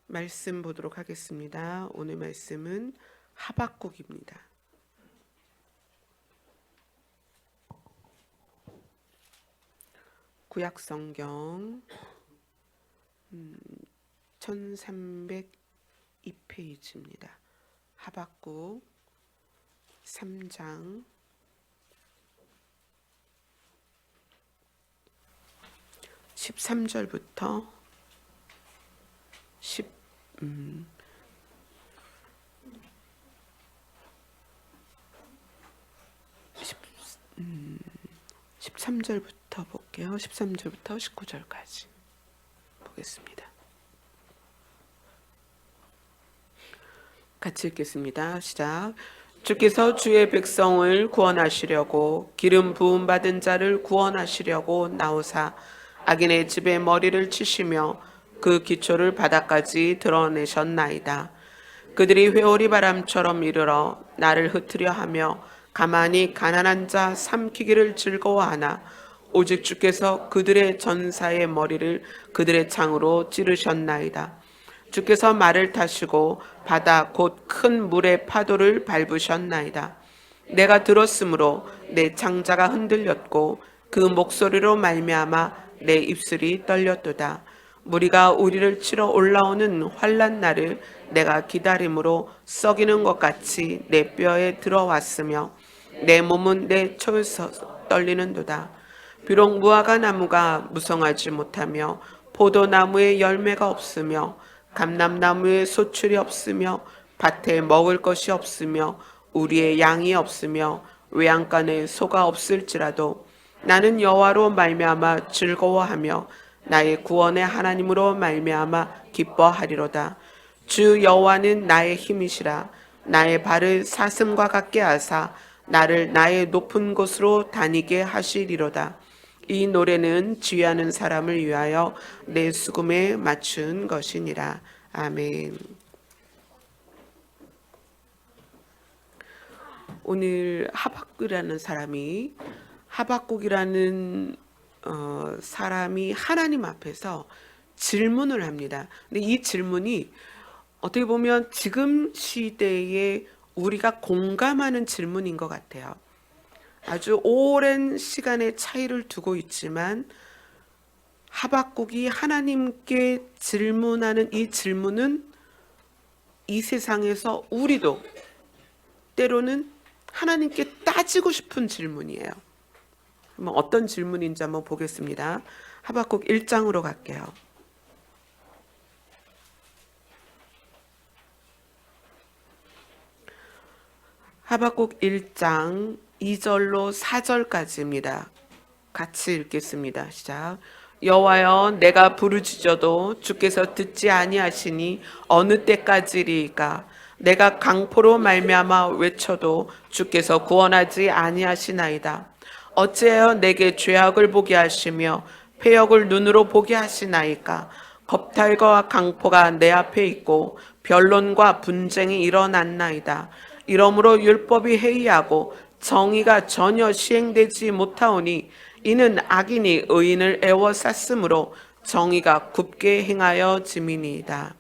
말씀 보도록 하겠습니다. 오늘 말씀은 하박국입니다. 구약성경 1302페이지입니다. 하박국 3장 13절부터 13절부터 볼게요. 13절부터 19절까지 보겠습니다. 같이 읽겠습니다. 시작. 주께서 주의 백성을 구원하시려고 기름 부음 받은 자를 구원하시려고 나오사 악인의 집에 머리를 치시며 그 기초를 바닥까지 드러내셨나이다. 그들이 회오리 바람처럼 이르러 나를 흩으려 하며 가만히 가난한 자 삼키기를 즐거워하나 오직 주께서 그들의 전사의 머리를 그들의 창으로 찌르셨나이다. 주께서 말을 타시고 바다 곧 큰 물의 파도를 밟으셨나이다. 내가 들었으므로 내 창자가 흔들렸고 그 목소리로 말미암아 내 입술이 떨렸도다. 무리가 우리를 치러 올라오는 환난 날을 내가 기다림으로 썩이는 것 같이 내 뼈에 들어왔으며 내 몸은 내 초에서 떨리는도다. 비록 무화과 나무가 무성하지 못하며 포도나무에 열매가 없으며 감람나무에 소출이 없으며 밭에 먹을 것이 없으며 우리의 양이 없으며 외양간에 소가 없을지라도 나는 여호와로 말미암아 즐거워하며 나의 구원의 하나님으로 말미암아 기뻐하리로다. 주 여호와는 나의 힘이시라. 나의 발을 사슴과 같게 하사 나를 나의 높은 곳으로 다니게 하시리로다. 이 노래는 지휘하는 사람을 위하여 내 수금에 맞춘 것이니라. 아멘. 오늘 하박국이라는 사람이 하나님 앞에서 질문을 합니다. 근데 이 질문이 어떻게 보면 지금 시대에 우리가 공감하는 질문인 것 같아요. 아주 오랜 시간의 차이를 두고 있지만 하박국이 하나님께 질문하는 이 질문은 이 세상에서 우리도 때로는 하나님께 따지고 싶은 질문이에요. 어떤 질문인지 한번 보겠습니다. 하박국 1장으로 갈게요. 하박국 1장 2절로 4절까지입니다. 같이 읽겠습니다. 시작. 여호와여, 내가 부르짖어도 주께서 듣지 아니하시니 어느 때까지리이까? 내가 강포로 말미암아 외쳐도 주께서 구원하지 아니하시나이다. 어찌하여 내게 죄악을 보게 하시며 패역을 눈으로 보게 하시나이까? 겁탈과 강포가 내 앞에 있고 변론과 분쟁이 일어났나이다. 이러므로 율법이 해이하고 정의가 전혀 시행되지 못하오니 이는 악인이 의인을 애워쌌으므로 정의가 굽게 행하여 짐이니이다.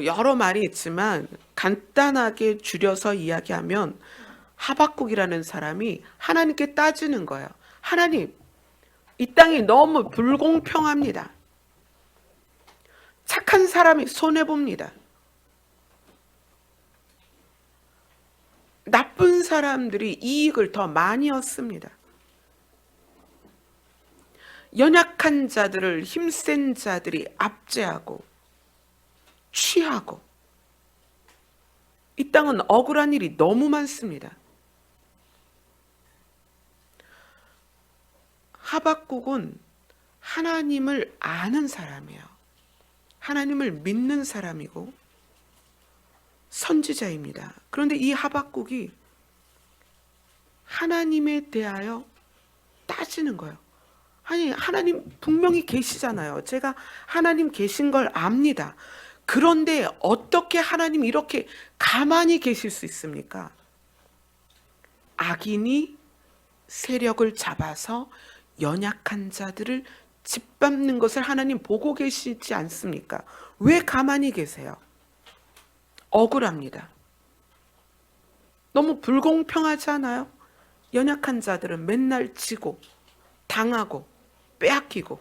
여러 말이 있지만 간단하게 줄여서 이야기하면 하박국이라는 사람이 하나님께 따지는 거예요. 하나님, 이 땅이 너무 불공평합니다. 착한 사람이 손해봅니다. 나쁜 사람들이 이익을 더 많이 얻습니다. 연약한 자들을 힘센 자들이 압제하고 취하고 이 땅은 억울한 일이 너무 많습니다. 하박국은 하나님을 아는 사람이에요. 하나님을 믿는 사람이고 선지자입니다. 그런데 이 하박국이 하나님에 대하여 따지는 거예요. 아니, 하나님 분명히 계시잖아요. 제가 하나님 계신 걸 압니다. 그런데 어떻게 하나님 이렇게 가만히 계실 수 있습니까? 악인이 세력을 잡아서 연약한 자들을 짓밟는 것을 하나님 보고 계시지 않습니까? 왜 가만히 계세요? 억울합니다. 너무 불공평하지 않아요? 연약한 자들은 맨날 지고 당하고 빼앗기고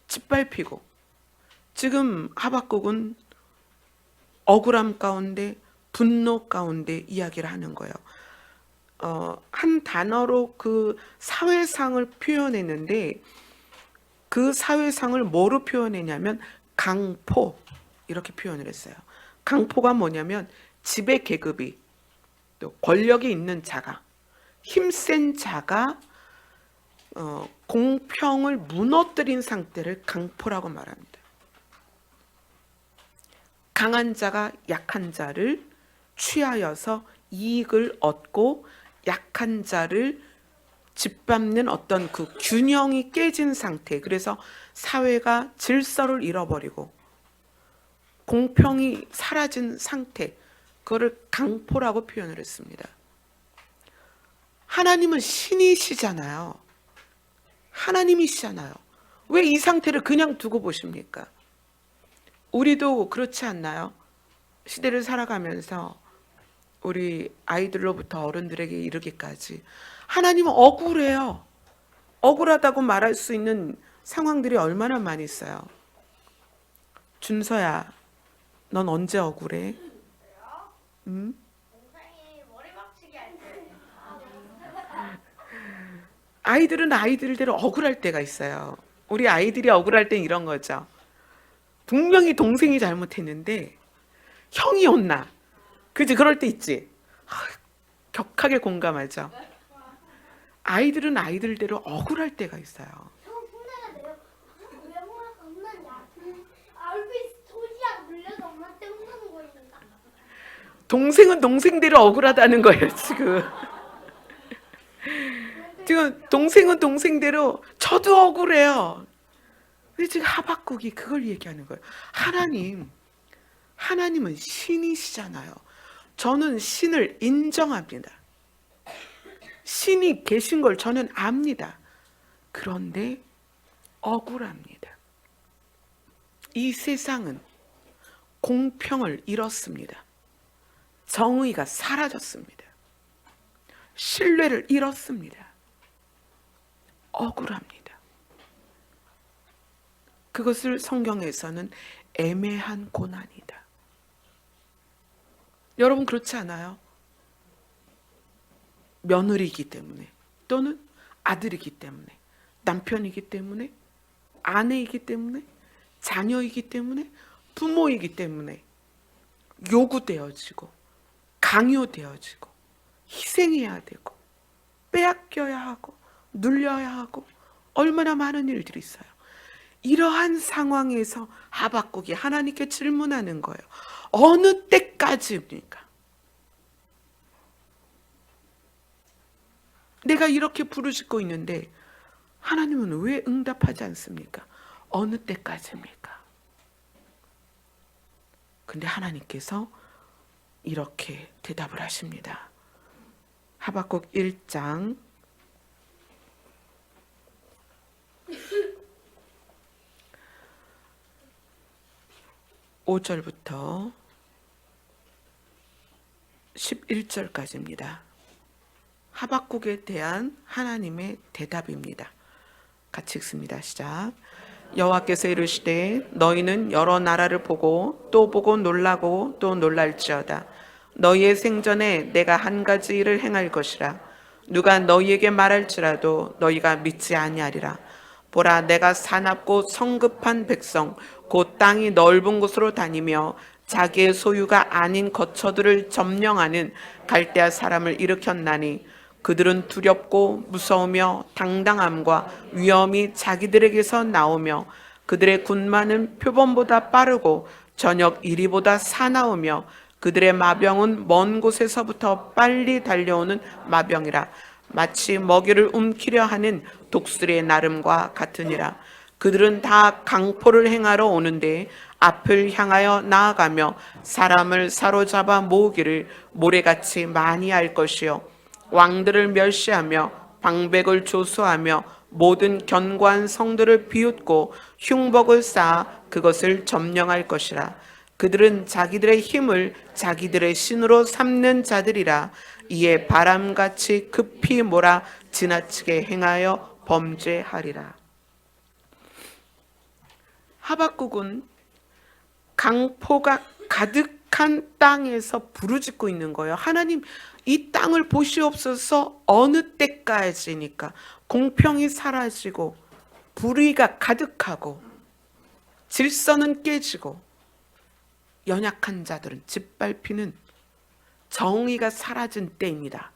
짓밟히고, 지금 하박국은 억울함 가운데 분노 가운데 이야기를 하는 거예요. 한 단어로 그 사회상을 표현했는데, 그 사회상을 뭐로 표현했냐면 강포, 이렇게 표현을 했어요. 강포가 뭐냐면 지배 계급이, 또 권력이 있는 자가, 힘센 자가 공평을 무너뜨린 상태를 강포라고 말합니다. 강한 자가 약한 자를 취하여서 이익을 얻고 약한 자를 짓밟는 어떤 그 균형이 깨진 상태, 그래서 사회가 질서를 잃어버리고 공평이 사라진 상태, 그거를 강포라고 표현을 했습니다. 하나님은 신이시잖아요. 하나님이시잖아요. 왜 이 상태를 그냥 두고 보십니까? 우리도 그렇지 않나요? 시대를 살아가면서 우리 아이들로부터 어른들에게 이르기까지 하나님은 억울해요. 억울하다고 말할 수 있는 상황들이 얼마나 많이 있어요. 준서야, 넌 언제 억울해? 응? 아이들은 아이들대로 억울할 때가 있어요. 우리 아이들이 억울할 땐 이런 거죠. 분명히 동생이 잘못했는데 형이 혼나. 그지? 그럴 때 있지. 격하게 공감하죠. 아이들은 아이들대로 억울할 때가 있어요. 동생은 동생대로 억울하다는 거예요, 지금. 지금 동생은 동생대로 저도 억울해요. 근데 지금 하박국이 그걸 얘기하는 거예요. 하나님은 신이시잖아요. 저는 신을 인정합니다. 신이 계신 걸 저는 압니다. 그런데 억울합니다. 이 세상은 공평을 잃었습니다. 정의가 사라졌습니다. 신뢰를 잃었습니다. 억울합니다. 그것을 성경에서는 애매한 고난이다. 여러분 그렇지 않아요? 며느리이기 때문에, 또는 아들이기 때문에, 남편이기 때문에, 아내이기 때문에, 자녀이기 때문에, 부모이기 때문에 요구되어지고 강요되어지고 희생해야 되고 빼앗겨야 하고 눌려야 하고 얼마나 많은 일들이 있어요. 이러한 상황에서 하박국이 하나님께 질문하는 거예요. 어느 때까지입니까? 내가 이렇게 부르짖고 있는데 하나님은 왜 응답하지 않습니까? 어느 때까지입니까? 근데 하나님께서 이렇게 대답을 하십니다. 하박국 1장 5절부터 11절까지입니다. 하박국에 대한 하나님의 대답입니다. 같이 읽습니다. 시작. 여호와께서 이르시되 너희는 여러 나라를 보고 또 보고 놀라고 또 놀랄지어다. 너희의 생전에 내가 한 가지 일을 행할 것이라. 누가 너희에게 말할지라도 너희가 믿지 아니하리라. 보라, 내가 사납고 성급한 백성 곧 땅이 넓은 곳으로 다니며 자기의 소유가 아닌 거처들을 점령하는 갈대아 사람을 일으켰나니 그들은 두렵고 무서우며 당당함과 위엄이 자기들에게서 나오며 그들의 군마는 표범보다 빠르고 저녁 이리보다 사나우며 그들의 마병은 먼 곳에서부터 빨리 달려오는 마병이라. 마치 먹이를 움키려 하는 독수리의 나름과 같으니라. 그들은 다 강포를 행하러 오는데 앞을 향하여 나아가며 사람을 사로잡아 모으기를 모래같이 많이 할 것이요 왕들을 멸시하며 방백을 조소하며 모든 견고한 성들을 비웃고 흉복을 쌓아 그것을 점령할 것이라. 그들은 자기들의 힘을 자기들의 신으로 삼는 자들이라. 이에 바람같이 급히 몰아 지나치게 행하여 범죄하리라. 하박국은 강포가 가득한 땅에서 부르짖고 있는 거예요. 하나님, 이 땅을 보시옵소서. 어느 때까지니까 공평이 사라지고 불의가 가득하고 질서는 깨지고 연약한 자들은 짓밟히는 정의가 사라진 때입니다.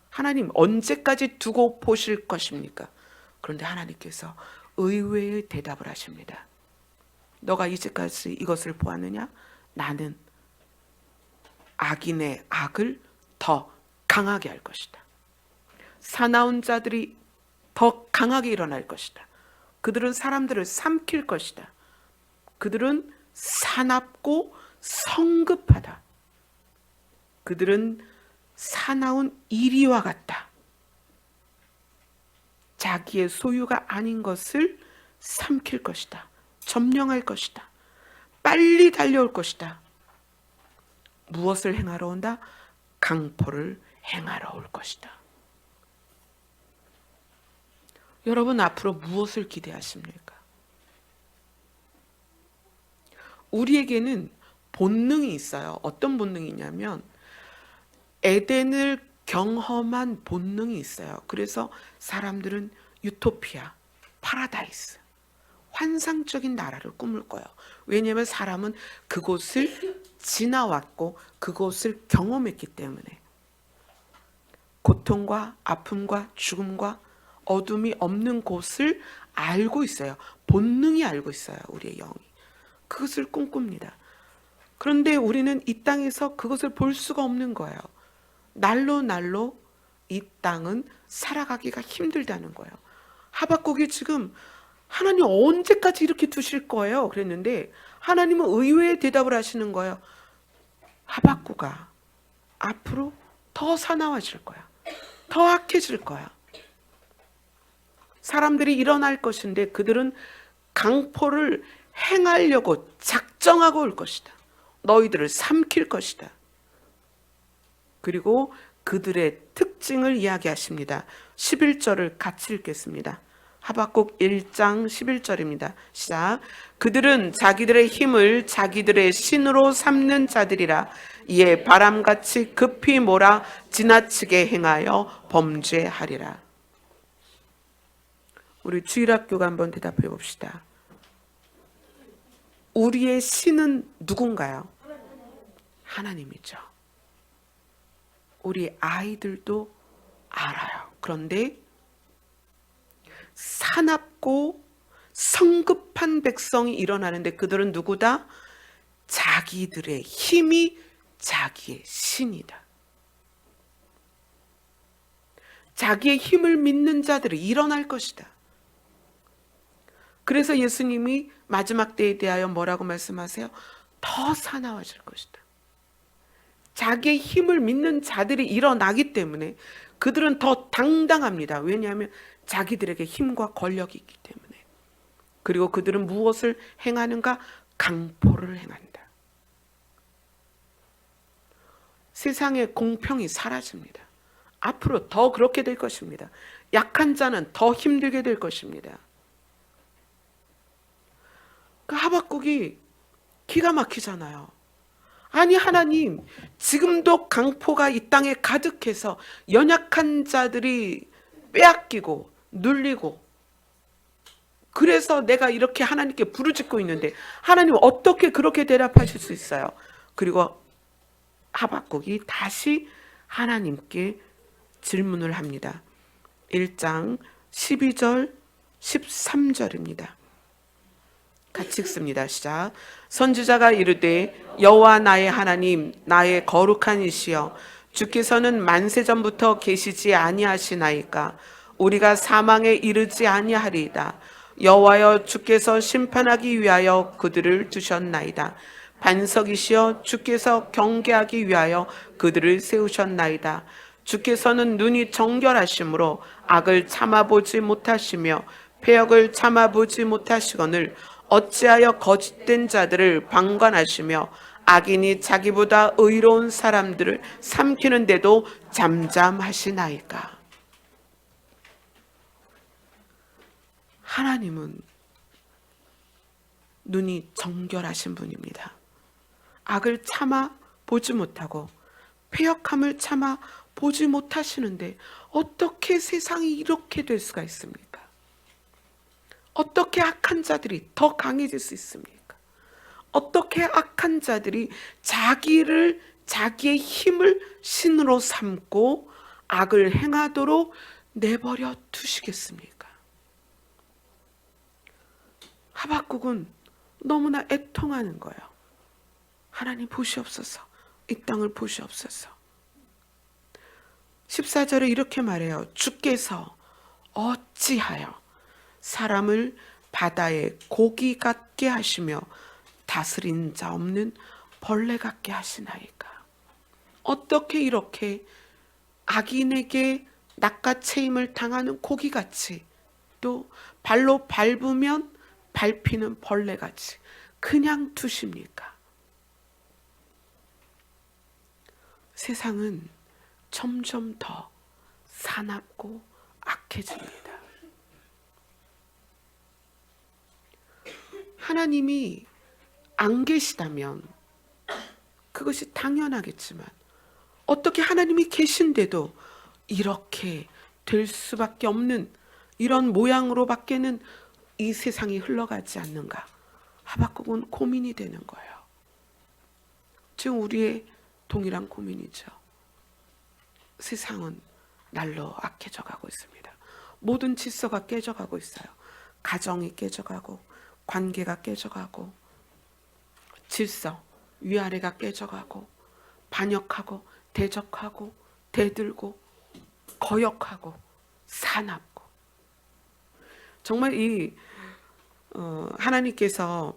하나님, 언제까지 두고 보실 것입니까? 그런데 하나님께서 의외의 대답을 하십니다. 너가 이제까지 이것을 보았느냐? 나는 악인의 악을 더 강하게 할 것이다. 사나운 자들이 더 강하게 일어날 것이다. 그들은 사람들을 삼킬 것이다. 그들은 사납고 성급하다. 그들은 사나운 이리와 같다. 자기의 소유가 아닌 것을 삼킬 것이다. 점령할 것이다. 빨리 달려올 것이다. 무엇을 행하러 온다? 강포를 행하러 올 것이다. 여러분, 앞으로 무엇을 기대하십니까? 우리에게는 본능이 있어요. 어떤 본능이냐면 에덴을 경험한 본능이 있어요. 그래서 사람들은 유토피아, 파라다이스, 환상적인 나라를 꿈을 꿔요. 왜냐하면 사람은 그곳을 지나왔고 그곳을 경험했기 때문에. 고통과 아픔과 죽음과 어둠이 없는 곳을 알고 있어요. 본능이 알고 있어요. 우리의 영이. 그것을 꿈꿉니다. 그런데 우리는 이 땅에서 그것을 볼 수가 없는 거예요. 날로 날로 이 땅은 살아가기가 힘들다는 거예요. 하박국이 지금 하나님 언제까지 이렇게 두실 거예요? 그랬는데 하나님은 의외의 대답을 하시는 거예요. 하박국아, 앞으로 더 사나워질 거야. 더 악해질 거야. 사람들이 일어날 것인데 그들은 강포를 행하려고 작정하고 올 것이다. 너희들을 삼킬 것이다. 그리고 그들의 특징을 이야기하십니다. 11절을 같이 읽겠습니다. 하박국 1장 11절입니다. 시작. 그들은 자기들의 힘을 자기들의 신으로 삼는 자들이라. 이에 바람같이 급히 몰아 지나치게 행하여 범죄하리라. 우리 주일학교가 한번 대답해 봅시다. 우리의 신은 누군가요? 하나님이죠. 우리 아이들도 알아요. 그런데 사납고 성급한 백성이 일어나는데 그들은 누구다? 자기들의 힘이 자기의 신이다. 자기의 힘을 믿는 자들이 일어날 것이다. 그래서 예수님이 마지막 때에 대하여 뭐라고 말씀하세요? 더 사나워질 것이다. 자기의 힘을 믿는 자들이 일어나기 때문에 그들은 더 당당합니다. 왜냐하면 자기들에게 힘과 권력이 있기 때문에. 그리고 그들은 무엇을 행하는가? 강포를 행한다. 세상의 공평이 사라집니다. 앞으로 더 그렇게 될 것입니다. 약한 자는 더 힘들게 될 것입니다. 그 하박국이 기가 막히잖아요. 아니 하나님, 지금도 강포가 이 땅에 가득해서 연약한 자들이 빼앗기고 눌리고, 그래서 내가 이렇게 하나님께 부르짖고 있는데 하나님 어떻게 그렇게 대답하실 수 있어요? 그리고 하박국이 다시 하나님께 질문을 합니다. 1장 12절 13절입니다. 같이 읽습니다. 시작. 선지자가 이르되 여호와 나의 하나님, 나의 거룩한 이시여, 주께서는 만세전부터 계시지 아니하시나이까? 우리가 사망에 이르지 아니하리이다. 여호와여, 주께서 심판하기 위하여 그들을 두셨나이다. 반석이시여, 주께서 경계하기 위하여 그들을 세우셨나이다. 주께서는 눈이 정결하심으로 악을 참아보지 못하시며 패역을 참아보지 못하시거늘 어찌하여 거짓된 자들을 방관하시며 악인이 자기보다 의로운 사람들을 삼키는데도 잠잠하시나이까. 하나님은 눈이 정결하신 분입니다. 악을 참아 보지 못하고 패역함을 참아 보지 못하시는데 어떻게 세상이 이렇게 될 수가 있습니까? 어떻게 악한 자들이 더 강해질 수 있습니까? 어떻게 악한 자들이 자기의 힘을 신으로 삼고 악을 행하도록 내버려 두시겠습니까? 하박국은 너무나 애통하는 거예요. 하나님 보시옵소서. 이 땅을 보시옵소서. 14절에 이렇게 말해요. 주께서 어찌하여 사람을 바다에 고기 같게 하시며 다스린 자 없는 벌레 같게 하시나이까. 어떻게 이렇게 악인에게 낚아채임을 당하는 고기같이 또 발로 밟으면 밟히는 벌레같이 그냥 두십니까? 세상은 점점 더 사납고 악해집니다. 하나님이 안 계시다면 그것이 당연하겠지만 어떻게 하나님이 계신데도 이렇게 될 수밖에 없는 이런 모양으로밖에는 이 세상이 흘러가지 않는가? 하박국은 고민이 되는 거예요. 지금 우리의 동일한 고민이죠. 세상은 날로 악해져 가고 있습니다. 모든 질서가 깨져가고 있어요. 가정이 깨져가고 관계가 깨져가고 질서, 위아래가 깨져가고 반역하고 대적하고 대들고 거역하고 사납고 정말 이 하나님께서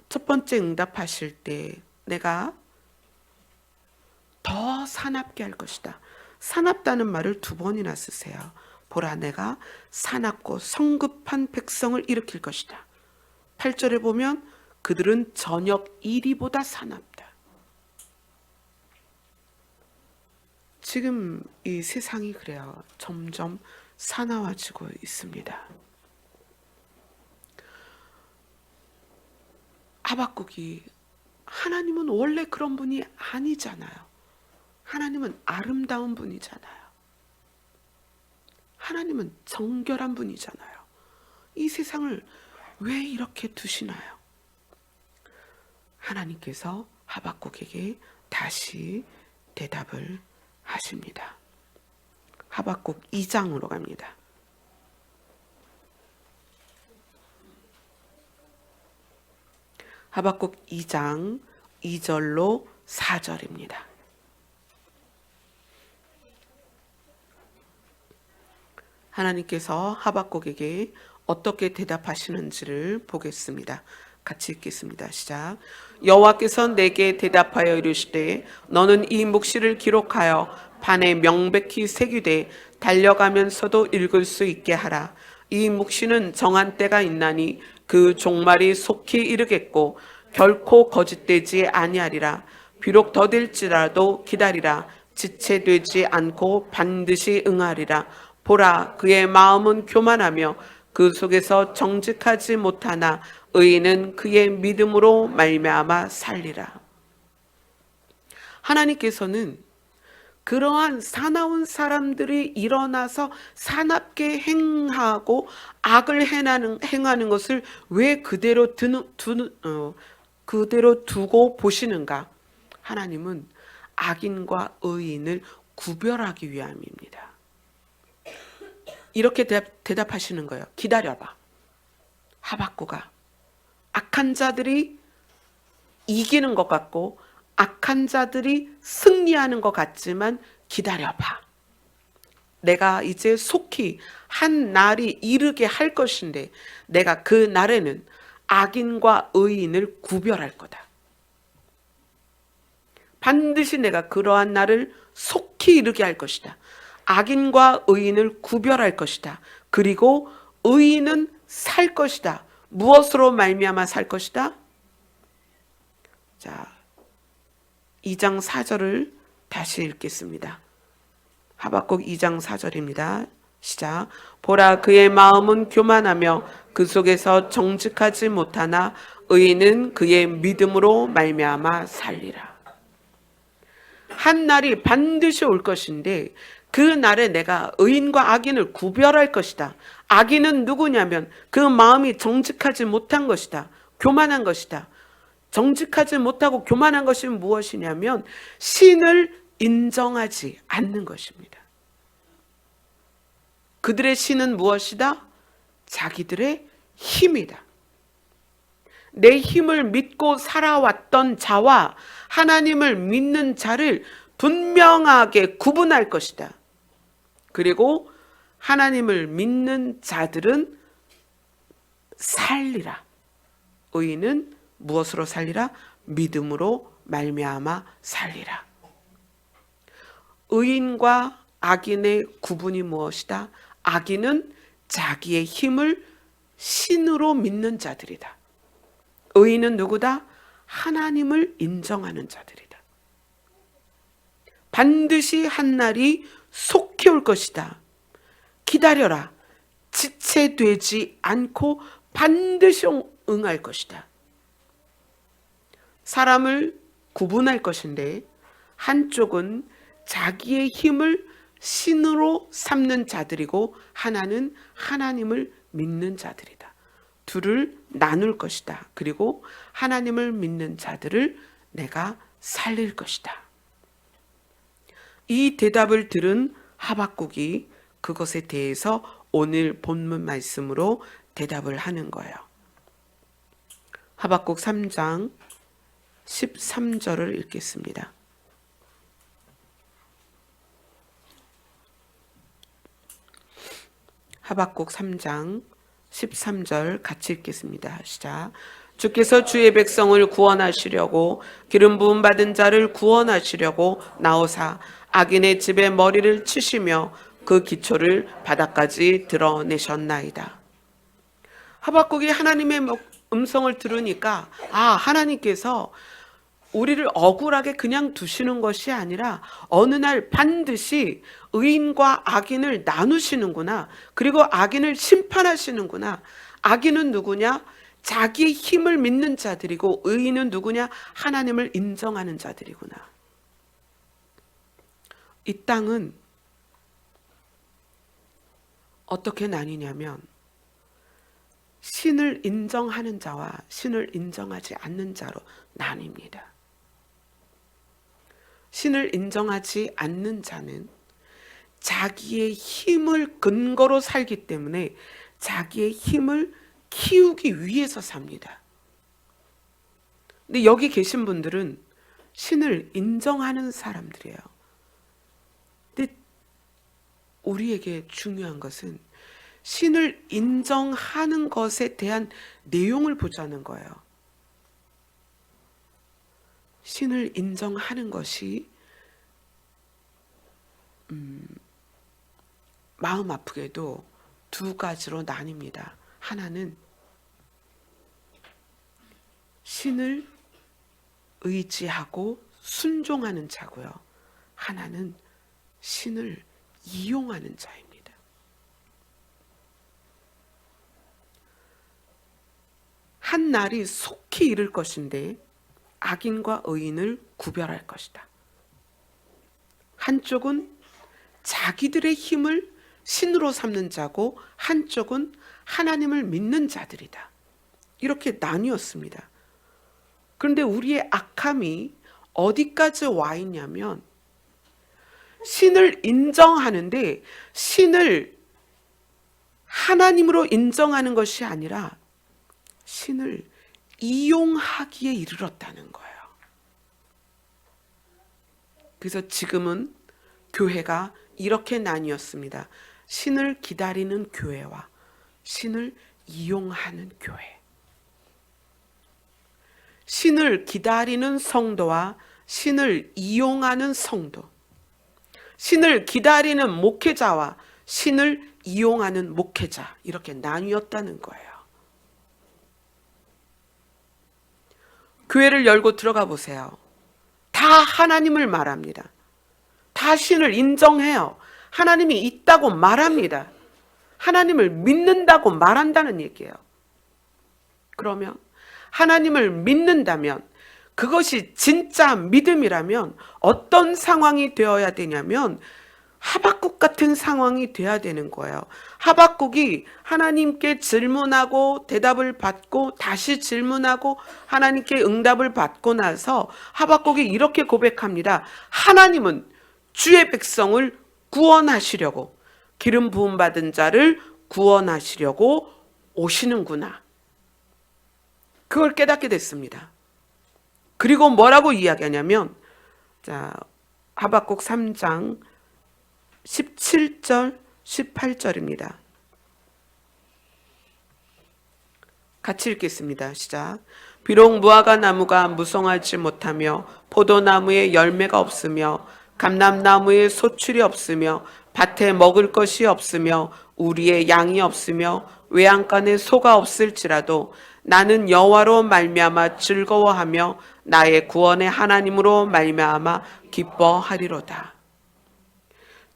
첫 번째 응답하실 때 내가 더 사납게 할 것이다. 사납다는 말을 2번이나 쓰세요. 보라 내가 사납고 성급한 백성을 일으킬 것이다. 8절에 보면 그들은 저녁 이리보다 사납다. 지금 이 세상이 그래요. 점점 사나워지고 있습니다. 하박국이 하나님은 원래 그런 분이 아니잖아요. 하나님은 아름다운 분이잖아요. 하나님은 정결한 분이잖아요. 이 세상을 왜 이렇게 두시나요? 하나님께서 하박국에게 다시 대답을 하십니다. 하박국 2장으로 갑니다. 하박국 2장 2절로 4절입니다. 하나님께서 하박국에게 어떻게 대답하시는지를 보겠습니다. 같이 읽겠습니다. 시작. 여호와께서 내게 대답하여 이르시되 너는 이 묵시를 기록하여 판에 명백히 새기되 달려가면서도 읽을 수 있게 하라. 이 묵시는 정한 때가 있나니 그 종말이 속히 이르겠고 결코 거짓되지 아니하리라. 비록 더딜지라도 기다리라. 지체되지 않고 반드시 응하리라. 보라 그의 마음은 교만하며 그 속에서 정직하지 못하나 의인은 그의 믿음으로 말미암아 살리라. 하나님께서는 그러한 사나운 사람들이 일어나서 사납게 행하고 악을 행하는 것을 왜 그대로 두고 보시는가? 하나님은 악인과 의인을 구별하기 위함입니다. 이렇게 대답하시는 거예요. 기다려봐. 하박국아, 악한 자들이 이기는 것 같고 악한 자들이 승리하는 것 같지만 기다려봐. 내가 이제 속히 한 날이 이르게 할 것인데 내가 그 날에는 악인과 의인을 구별할 거다. 반드시 내가 그러한 날을 속히 이르게 할 것이다. 악인과 의인을 구별할 것이다. 그리고 의인은 살 것이다. 무엇으로 말미암아 살 것이다? 자, 2장 4절을 다시 읽겠습니다. 하박국 2장 4절입니다. 시작. 보라, 그의 마음은 교만하며 그 속에서 정직하지 못하나 의인은 그의 믿음으로 말미암아 살리라. 한 날이 반드시 올 것인데 그 날에 내가 의인과 악인을 구별할 것이다. 악인은 누구냐면 그 마음이 정직하지 못한 것이다. 교만한 것이다. 정직하지 못하고 교만한 것이 무엇이냐면 신을 인정하지 않는 것입니다. 그들의 신은 무엇이다? 자기들의 힘이다. 내 힘을 믿고 살아왔던 자와 하나님을 믿는 자를 분명하게 구분할 것이다. 그리고 하나님을 믿는 자들은 살리라. 의인은 무엇으로 살리라? 믿음으로 말미암아 살리라. 의인과 악인의 구분이 무엇이다? 악인은 자기의 힘을 신으로 믿는 자들이다. 의인은 누구다? 하나님을 인정하는 자들이다. 반드시 한 날이 속히 올 것이다. 기다려라. 지체되지 않고 반드시 응할 것이다. 사람을 구분할 것인데 한쪽은 자기의 힘을 신으로 삼는 자들이고 하나는 하나님을 믿는 자들이다. 둘을 나눌 것이다. 그리고 하나님을 믿는 자들을 내가 살릴 것이다. 이 대답을 들은 하박국이 그것에 대해서 오늘 본문 말씀으로 대답을 하는 거예요. 하박국 3장 13절을 읽겠습니다. 하박국 3장 13절 같이 읽겠습니다. 시작. 주께서 주의 백성을 구원하시려고 기름 부음 받은 자를 구원하시려고 나오사 악인의 집에 머리를 치시며 그 기초를 바닥까지 드러내셨나이다. 하박국이 하나님의 음성을 들으니까 하나님께서 우리를 억울하게 그냥 두시는 것이 아니라 어느 날 반드시 의인과 악인을 나누시는구나. 그리고 악인을 심판하시는구나. 악인은 누구냐? 자기의 힘을 믿는 자들이고 의인은 누구냐? 하나님을 인정하는 자들이구나. 이 땅은 어떻게 나뉘냐면 신을 인정하는 자와 신을 인정하지 않는 자로 나뉩니다. 신을 인정하지 않는 자는 자기의 힘을 근거로 살기 때문에 자기의 힘을 키우기 위해서 삽니다. 근데 여기 계신 분들은 신을 인정하는 사람들이에요. 근데 우리에게 중요한 것은 신을 인정하는 것에 대한 내용을 보자는 거예요. 신을 인정하는 것이 마음 아프게도 두 가지로 나뉩니다. 하나는 신을 의지하고 순종하는 자고요. 하나는 신을 이용하는 자입니다. 한 날이 속히 이를 것인데 악인과 의인을 구별할 것이다. 한쪽은 자기들의 힘을 신으로 삼는 자고 한쪽은 하나님을 믿는 자들이다. 이렇게 나뉘었습니다. 그런데 우리의 악함이 어디까지 와 있냐면 신을 인정하는데 신을 하나님으로 인정하는 것이 아니라 신을 이용하기에 이르렀다는 거예요. 그래서 지금은 교회가 이렇게 나뉘었습니다. 신을 기다리는 교회와 신을 이용하는 교회. 신을 기다리는 성도와 신을 이용하는 성도, 신을 기다리는 목회자와 신을 이용하는 목회자, 이렇게 나뉘었다는 거예요. 교회를 열고 들어가 보세요. 다 하나님을 말합니다. 다 신을 인정해요. 하나님이 있다고 말합니다. 하나님을 믿는다고 말한다는 얘기예요. 그러면 하나님을 믿는다면, 그것이 진짜 믿음이라면 어떤 상황이 되어야 되냐면 하박국 같은 상황이 돼야 되는 거예요. 하박국이 하나님께 질문하고 대답을 받고 다시 질문하고 하나님께 응답을 받고 나서 하박국이 이렇게 고백합니다. 하나님은 주의 백성을 구원하시려고, 기름 부음 받은 자를 구원하시려고 오시는구나. 그걸 깨닫게 됐습니다. 그리고 뭐라고 이야기하냐면, 하박국 3장 17절 18절입니다. 같이 읽겠습니다. 시작. 비록 무화과 나무가 무성하지 못하며 포도나무에 열매가 없으며 감람나무에 소출이 없으며 밭에 먹을 것이 없으며 우리의 양이 없으며 외양간에 소가 없을지라도 나는 여호와로 말미암아 즐거워하며 나의 구원의 하나님으로 말미암아 기뻐하리로다.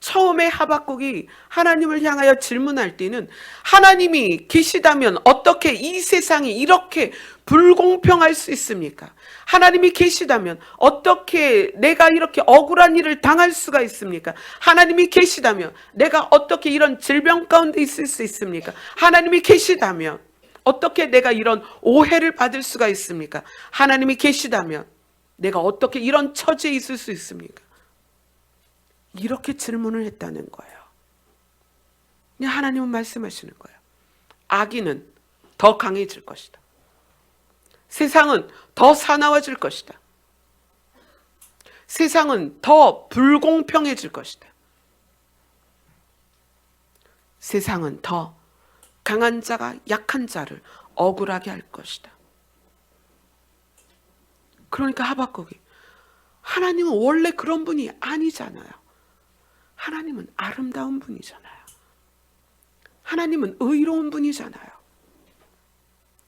처음에 하박국이 하나님을 향하여 질문할 때는 하나님이 계시다면 어떻게 이 세상이 이렇게 불공평할 수 있습니까? 하나님이 계시다면 어떻게 내가 이렇게 억울한 일을 당할 수가 있습니까? 하나님이 계시다면 내가 어떻게 이런 질병 가운데 있을 수 있습니까? 하나님이 계시다면 어떻게 내가 이런 오해를 받을 수가 있습니까? 하나님이 계시다면 내가 어떻게 이런 처지에 있을 수 있습니까? 이렇게 질문을 했다는 거예요. 그냥 하나님은 말씀하시는 거예요. 악인은 더 강해질 것이다. 세상은 더 사나워질 것이다. 세상은 더 불공평해질 것이다. 세상은 더 강한 자가 약한 자를 억울하게 할 것이다. 그러니까 하박국이, 하나님은 원래 그런 분이 아니잖아요. 하나님은 아름다운 분이잖아요. 하나님은 의로운 분이잖아요.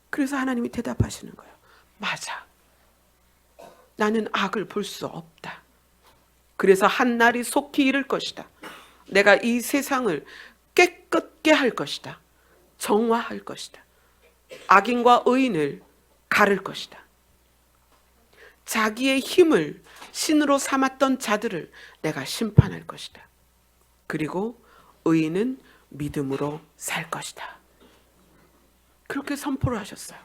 그래서 하나님이 대답하시는 거예요. 맞아. 나는 악을 볼 수 없다. 그래서 한 날이 속히 이를 것이다. 내가 이 세상을 깨끗게 할 것이다. 정화할 것이다. 악인과 의인을 가를 것이다. 자기의 힘을 신으로 삼았던 자들을 내가 심판할 것이다. 그리고 의인은 믿음으로 살 것이다. 그렇게 선포를 하셨어요.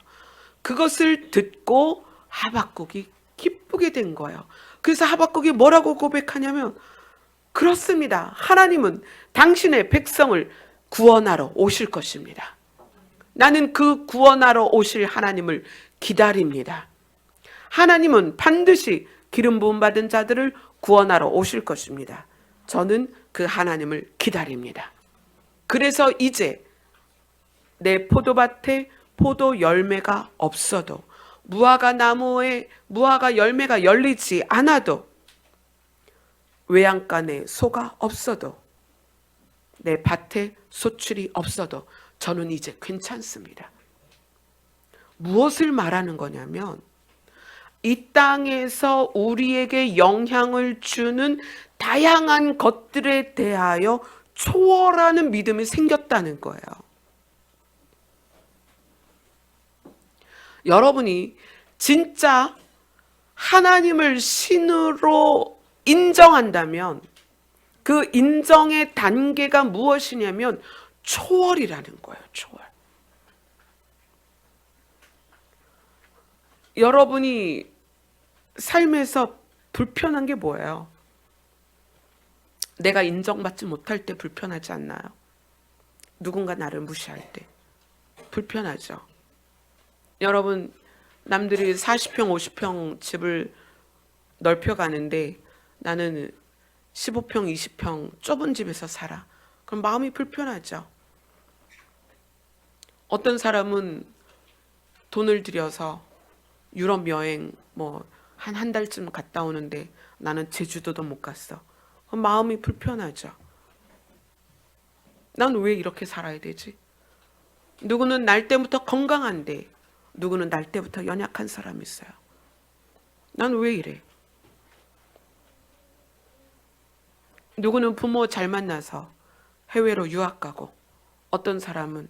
그것을 듣고 하박국이 기쁘게 된 거예요. 그래서 하박국이 뭐라고 고백하냐면, 그렇습니다. 하나님은 당신의 백성을 구원하러 오실 것입니다. 나는 그 구원하러 오실 하나님을 기다립니다. 하나님은 반드시 기름 부음 받은 자들을 구원하러 오실 것입니다. 저는 그 하나님을 기다립니다. 그래서 이제 내 포도밭에 포도 열매가 없어도, 무화과 나무에 무화과 열매가 열리지 않아도, 외양간에 소가 없어도, 내 밭에 소출이 없어도 저는 이제 괜찮습니다. 무엇을 말하는 거냐면, 이 땅에서 우리에게 영향을 주는 다양한 것들에 대하여 초월하는 믿음이 생겼다는 거예요. 여러분이 진짜 하나님을 신으로 인정한다면 그 인정의 단계가 무엇이냐면 초월이라는 거예요. 초월. 여러분이 삶에서 불편한 게 뭐예요? 내가 인정받지 못할 때 불편하지 않나요? 누군가 나를 무시할 때 불편하죠. 여러분, 남들이 40평, 50평 집을 넓혀가는데 나는 15평, 20평 좁은 집에서 살아. 그럼 마음이 불편하죠. 어떤 사람은 돈을 들여서 유럽 여행, 한 달쯤 갔다 오는데 나는 제주도도 못 갔어. 마음이 불편하죠. 난 왜 이렇게 살아야 되지? 누구는 날 때부터 건강한데 누구는 날 때부터 연약한 사람이 있어요. 난 왜 이래? 누구는 부모 잘 만나서 해외로 유학 가고 어떤 사람은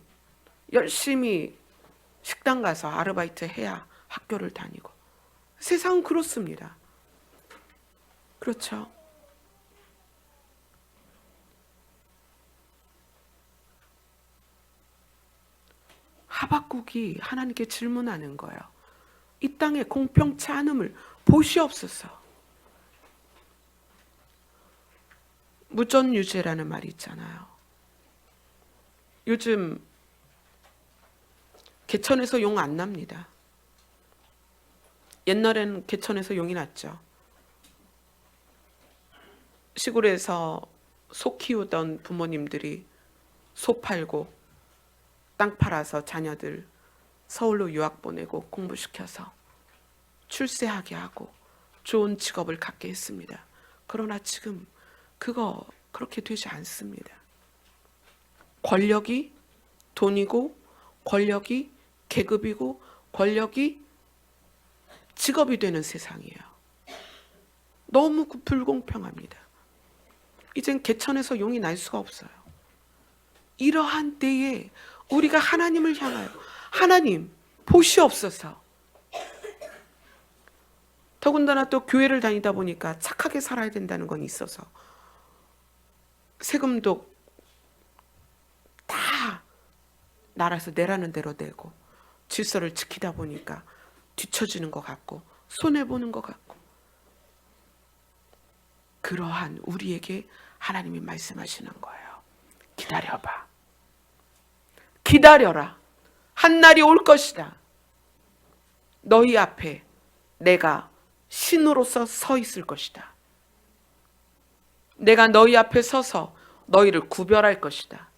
열심히 식당 가서 아르바이트 해야 학교를 다니고 세상은 그렇습니다. 그렇죠? 하박국이 하나님께 질문하는 거예요. 이 땅에 공평치 않음을 보시옵소서. 무전유죄라는 말이 있잖아요. 요즘 개천에서 용 안 납니다. 옛날에는 개천에서 용이 났죠. 시골에서 소 키우던 부모님들이 소 팔고 땅 팔아서 자녀들 서울로 유학 보내고 공부시켜서 출세하게 하고 좋은 직업을 갖게 했습니다. 그러나 지금 그거 그렇게 되지 않습니다. 권력이 돈이고 권력이 계급이고 권력이 직업이 되는 세상이에요. 너무 불공평합니다. 이젠 개천에서 용이 날 수가 없어요. 이러한 때에 우리가 하나님을 향하여 하나님 보시옵소서. 더군다나 또 교회를 다니다 보니까 착하게 살아야 된다는 건 있어서 세금도 다 나라에서 내라는 대로 내고 질서를 지키다 보니까 뒤처지는 것 같고 손해보는 것 같고, 그러한 우리에게 하나님이 말씀하시는 거예요. 기다려봐. 기다려라. 한 날이 올 것이다. 너희 앞에 내가 신으로서 서 있을 것이다. 내가 너희 앞에 서서 너희를 구별할 것이다.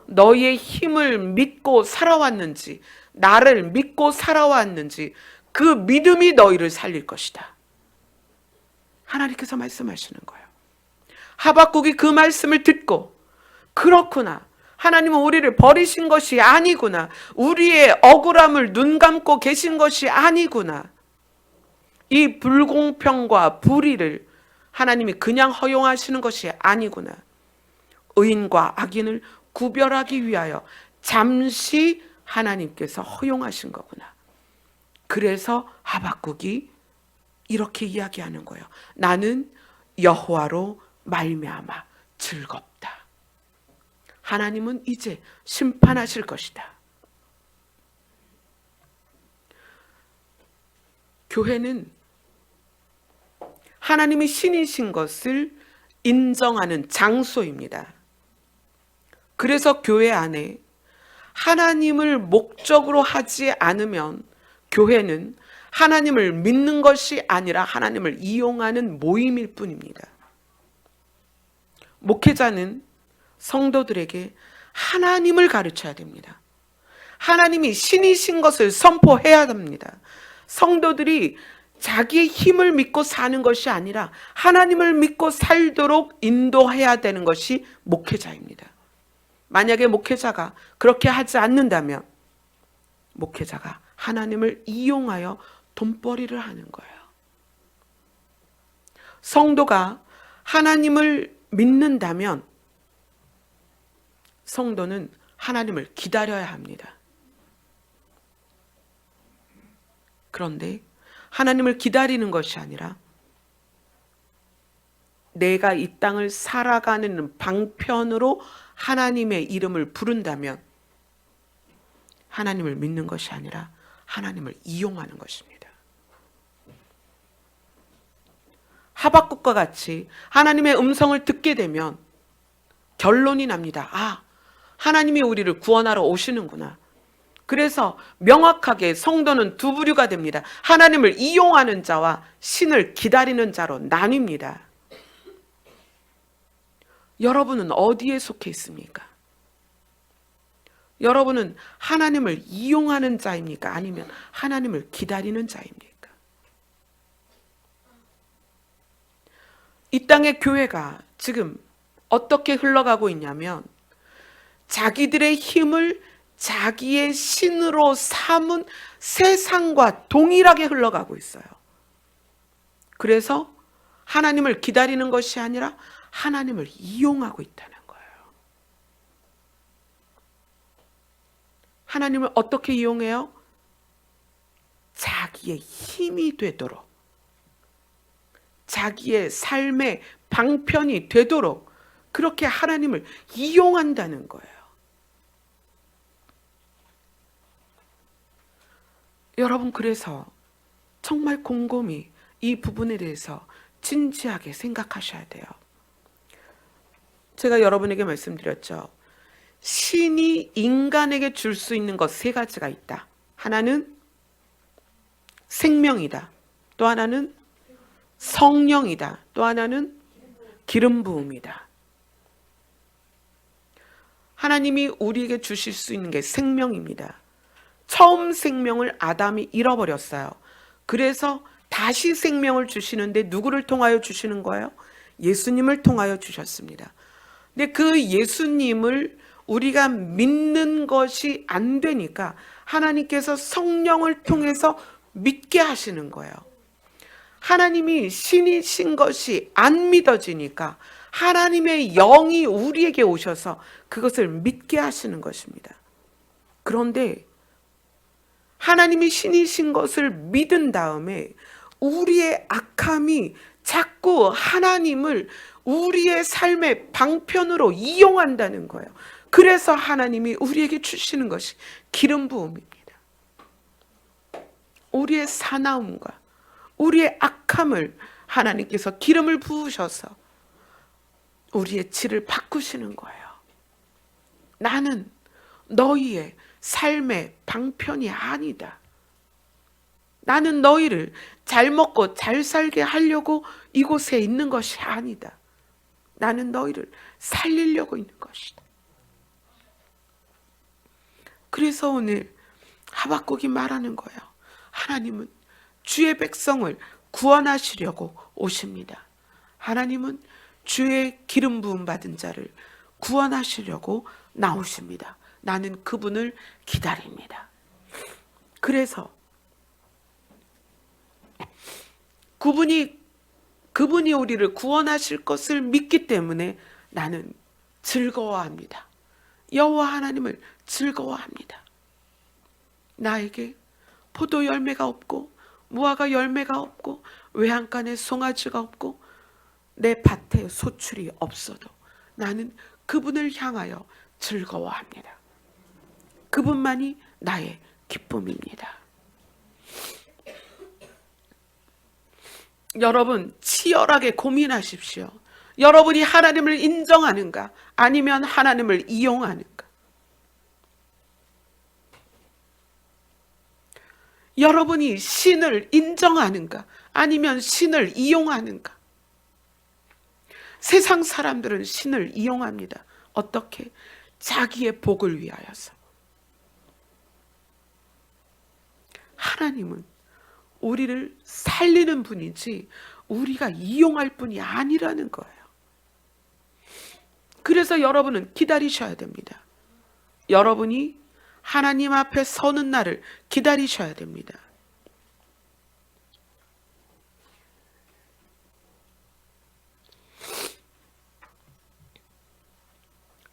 너희의 힘을 믿고 살아왔는지, 나를 믿고 살아왔는지 그 믿음이 너희를 살릴 것이다. 하나님께서 말씀하시는 거예요. 하박국이 그 말씀을 듣고, 그렇구나, 하나님은 우리를 버리신 것이 아니구나, 우리의 억울함을 눈 감고 계신 것이 아니구나, 이 불공평과 불의를 하나님이 그냥 허용하시는 것이 아니구나, 의인과 악인을 구별하기 위하여 잠시 하나님께서 허용하신 거구나. 그래서 하박국이 이렇게 이야기하는 거예요. 나는 여호와로 말미암아 즐겁다. 하나님은 이제 심판하실 것이다. 교회는 하나님이 신이신 것을 인정하는 장소입니다. 그래서 교회 안에 하나님을 목적으로 하지 않으면 교회는 하나님을 믿는 것이 아니라 하나님을 이용하는 모임일 뿐입니다. 목회자는 성도들에게 하나님을 가르쳐야 됩니다. 하나님이 신이신 것을 선포해야 합니다. 성도들이 자기의 힘을 믿고 사는 것이 아니라 하나님을 믿고 살도록 인도해야 되는 것이 목회자입니다. 만약에 목회자가 그렇게 하지 않는다면 목회자가 하나님을 이용하여 돈벌이를 하는 거예요. 성도가 하나님을 믿는다면 성도는 하나님을 기다려야 합니다. 그런데 하나님을 기다리는 것이 아니라 내가 이 땅을 살아가는 방편으로 하나님의 이름을 부른다면 하나님을 믿는 것이 아니라 하나님을 이용하는 것입니다. 하박국과 같이 하나님의 음성을 듣게 되면 결론이 납니다. 아, 하나님이 우리를 구원하러 오시는구나. 그래서 명확하게 성도는 두 부류가 됩니다. 하나님을 이용하는 자와 신을 기다리는 자로 나뉩니다. 여러분은 어디에 속해 있습니까? 여러분은 하나님을 이용하는 자입니까? 아니면 하나님을 기다리는 자입니까? 이 땅의 교회가 지금 어떻게 흘러가고 있냐면 자기들의 힘을 자기의 신으로 삼은 세상과 동일하게 흘러가고 있어요. 그래서 하나님을 기다리는 것이 아니라 하나님을 이용하고 있다는 거예요. 하나님을 어떻게 이용해요? 자기의 힘이 되도록, 자기의 삶의 방편이 되도록 그렇게 하나님을 이용한다는 거예요. 여러분, 그래서 정말 곰곰이 이 부분에 대해서 진지하게 생각하셔야 돼요. 제가 여러분에게 말씀드렸죠. 신이 인간에게 줄 수 있는 것 세 가지가 있다. 하나는 생명이다. 또 하나는 성령이다. 또 하나는 기름 부음이다. 하나님이 우리에게 주실 수 있는 게 생명입니다. 처음 생명을 아담이 잃어버렸어요. 그래서 다시 생명을 주시는데 누구를 통하여 주시는 거예요? 예수님을 통하여 주셨습니다. 근데 그 예수님을 우리가 믿는 것이 안 되니까 하나님께서 성령을 통해서 믿게 하시는 거예요. 하나님이 신이신 것이 안 믿어지니까 하나님의 영이 우리에게 오셔서 그것을 믿게 하시는 것입니다. 그런데 하나님이 신이신 것을 믿은 다음에 우리의 악함이 자꾸 하나님을 우리의 삶의 방편으로 이용한다는 거예요. 그래서 하나님이 우리에게 주시는 것이 기름 부음입니다. 우리의 사나움과 우리의 악함을 하나님께서 기름을 부으셔서 우리의 질을 바꾸시는 거예요. 나는 너희의 삶의 방편이 아니다. 나는 너희를 잘 먹고 잘 살게 하려고 이곳에 있는 것이 아니다. 나는 너희를 살리려고 있는 것이다. 그래서 오늘 하박국이 말하는 거예요. 하나님은 주의 백성을 구원하시려고 오십니다. 하나님은 주의 기름 부음 받은 자를 구원하시려고 나오십니다. 나는 그분을 기다립니다. 그래서 그분이 우리를 구원하실 것을 믿기 때문에 나는 즐거워합니다. 여호와 하나님을 즐거워합니다. 나에게 포도 열매가 없고 무화과 열매가 없고 외양간에 송아지가 없고 내 밭에 소출이 없어도 나는 그분을 향하여 즐거워합니다. 그분만이 나의 기쁨입니다. 여러분, 치열하게 고민하십시오. 여러분이 하나님을 인정하는가? 아니면 하나님을 이용하는가? 여러분이 신을 인정하는가? 아니면 신을 이용하는가? 세상 사람들은 신을 이용합니다. 어떻게? 자기의 복을 위하여서. 하나님은 우리를 살리는 분이지 우리가 이용할 분이 아니라는 거예요. 그래서 여러분은 기다리셔야 됩니다. 여러분이 하나님 앞에 서는 날을 기다리셔야 됩니다.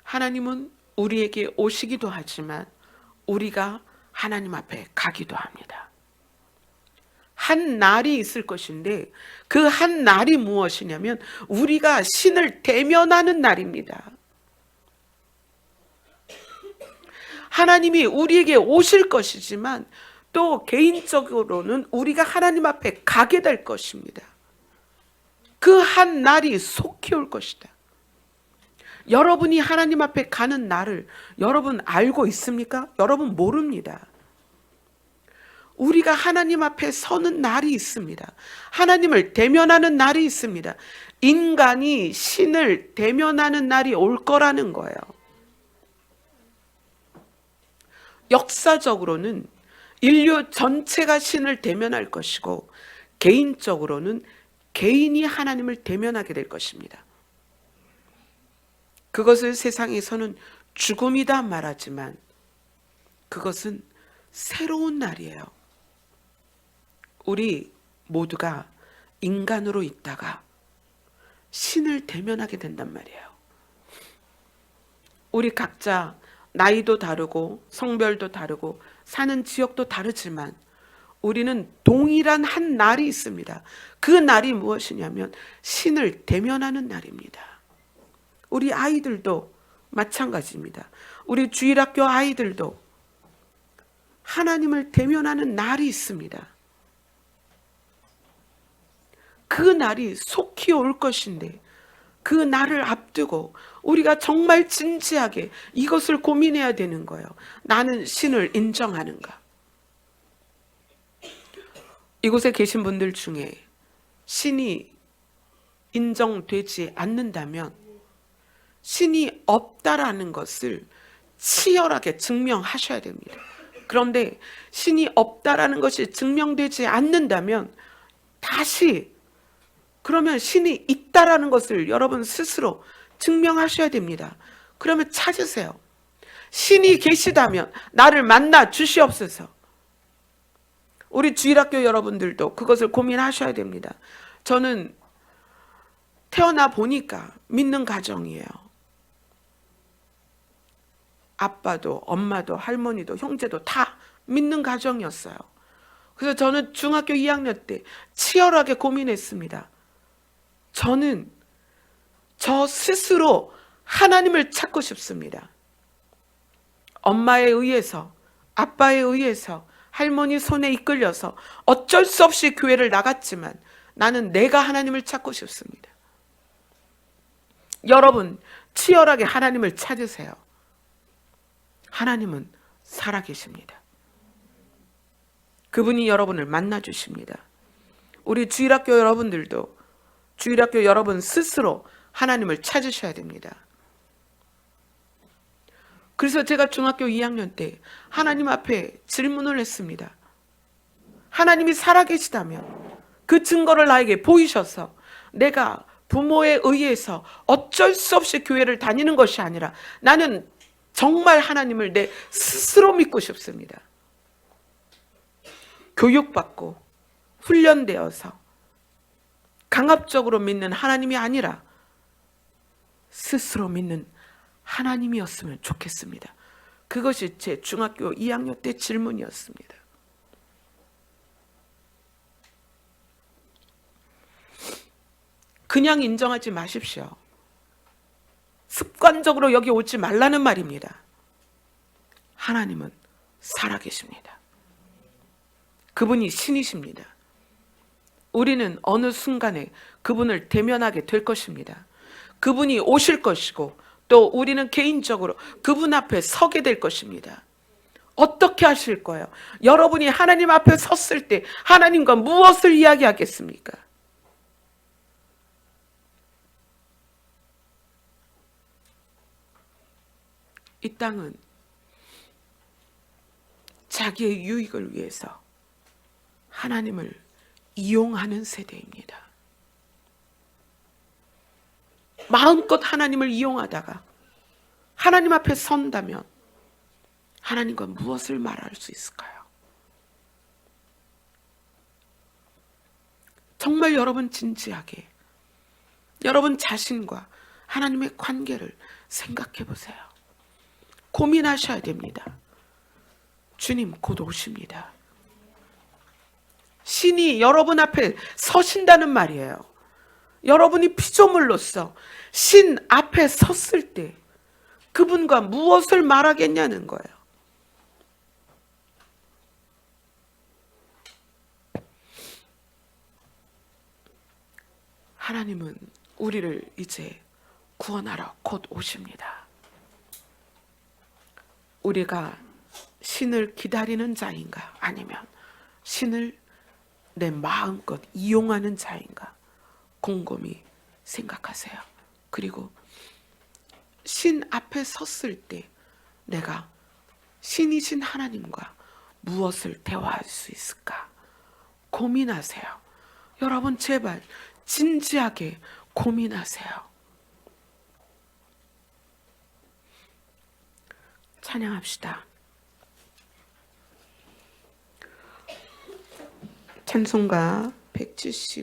하나님은 우리에게 오시기도 하지만 우리가 하나님 앞에 가기도 합니다. 한 날이 있을 것인데 그 한 날이 무엇이냐면 우리가 신을 대면하는 날입니다. 하나님이 우리에게 오실 것이지만 또 개인적으로는 우리가 하나님 앞에 가게 될 것입니다. 그 한 날이 속히 올 것이다. 여러분이 하나님 앞에 가는 날을 여러분 알고 있습니까? 여러분 모릅니다. 우리가 하나님 앞에 서는 날이 있습니다. 하나님을 대면하는 날이 있습니다. 인간이 신을 대면하는 날이 올 거라는 거예요. 역사적으로는 인류 전체가 신을 대면할 것이고 개인적으로는 개인이 하나님을 대면하게 될 것입니다. 그것을 세상에서는 죽음이다 말하지만 그것은 새로운 날이에요. 우리 모두가 인간으로 있다가 신을 대면하게 된단 말이에요. 우리 각자 나이도 다르고 성별도 다르고 사는 지역도 다르지만 우리는 동일한 한 날이 있습니다. 그 날이 무엇이냐면 신을 대면하는 날입니다. 우리 아이들도 마찬가지입니다. 우리 주일학교 아이들도 하나님을 대면하는 날이 있습니다. 그 날이 속히 올 것인데 그 날을 앞두고 우리가 정말 진지하게 이것을 고민해야 되는 거예요. 나는 신을 인정하는가? 이곳에 계신 분들 중에 신이 인정되지 않는다면 신이 없다라는 것을 치열하게 증명하셔야 됩니다. 그런데 신이 없다라는 것이 증명되지 않는다면 다시 그러면 신이 있다라는 것을 여러분 스스로 증명하셔야 됩니다. 그러면 찾으세요. 신이 계시다면 나를 만나 주시옵소서. 우리 주일학교 여러분들도 그것을 고민하셔야 됩니다. 저는 태어나 보니까 믿는 가정이에요. 아빠도 엄마도 할머니도 형제도 다 믿는 가정이었어요. 그래서 저는 중학교 2학년 때 치열하게 고민했습니다. 저는 저 스스로 하나님을 찾고 싶습니다. 엄마에 의해서, 아빠에 의해서, 할머니 손에 이끌려서 어쩔 수 없이 교회를 나갔지만 나는 내가 하나님을 찾고 싶습니다. 여러분, 치열하게 하나님을 찾으세요. 하나님은 살아계십니다. 그분이 여러분을 만나주십니다. 우리 주일학교 여러분들도 주일학교 여러분 스스로 하나님을 찾으셔야 됩니다. 그래서 제가 중학교 2학년 때 하나님 앞에 질문을 했습니다. 하나님이 살아계시다면 그 증거를 나에게 보이셔서 내가 부모에 의해서 어쩔 수 없이 교회를 다니는 것이 아니라 나는 정말 하나님을 내 스스로 믿고 싶습니다. 교육받고 훈련되어서 강압적으로 믿는 하나님이 아니라 스스로 믿는 하나님이었으면 좋겠습니다. 그것이 제 중학교 2학년 때 질문이었습니다. 그냥 인정하지 마십시오. 습관적으로 여기 오지 말라는 말입니다. 하나님은 살아계십니다. 그분이 신이십니다. 우리는 어느 순간에 그분을 대면하게 될 것입니다. 그분이 오실 것이고 또 우리는 개인적으로 그분 앞에 서게 될 것입니다. 어떻게 하실 거예요? 여러분이 하나님 앞에 섰을 때 하나님과 무엇을 이야기하겠습니까? 이 땅은 자기의 유익을 위해서 하나님을 이용하는 세대입니다. 마음껏 하나님을 이용하다가 하나님 앞에 선다면 하나님과 무엇을 말할 수 있을까요? 정말 여러분 진지하게 여러분 자신과 하나님의 관계를 생각해 보세요. 고민하셔야 됩니다. 주님 곧 오십니다. 신이 여러분 앞에 서신다는 말이에요. 여러분이 피조물로서 신 앞에 섰을 때 그분과 무엇을 말하겠냐는 거예요. 하나님은 우리를 이제 구원하러 곧 오십니다. 우리가 신을 기다리는 자인가 아니면 신을 내 마음껏 이용하는 자인가 곰곰이 생각하세요. 그리고 신 앞에 섰을 때 내가 신이신 하나님과 무엇을 대화할 수 있을까 고민하세요. 여러분 제발 진지하게 고민하세요. 찬양합시다. 찬송가 170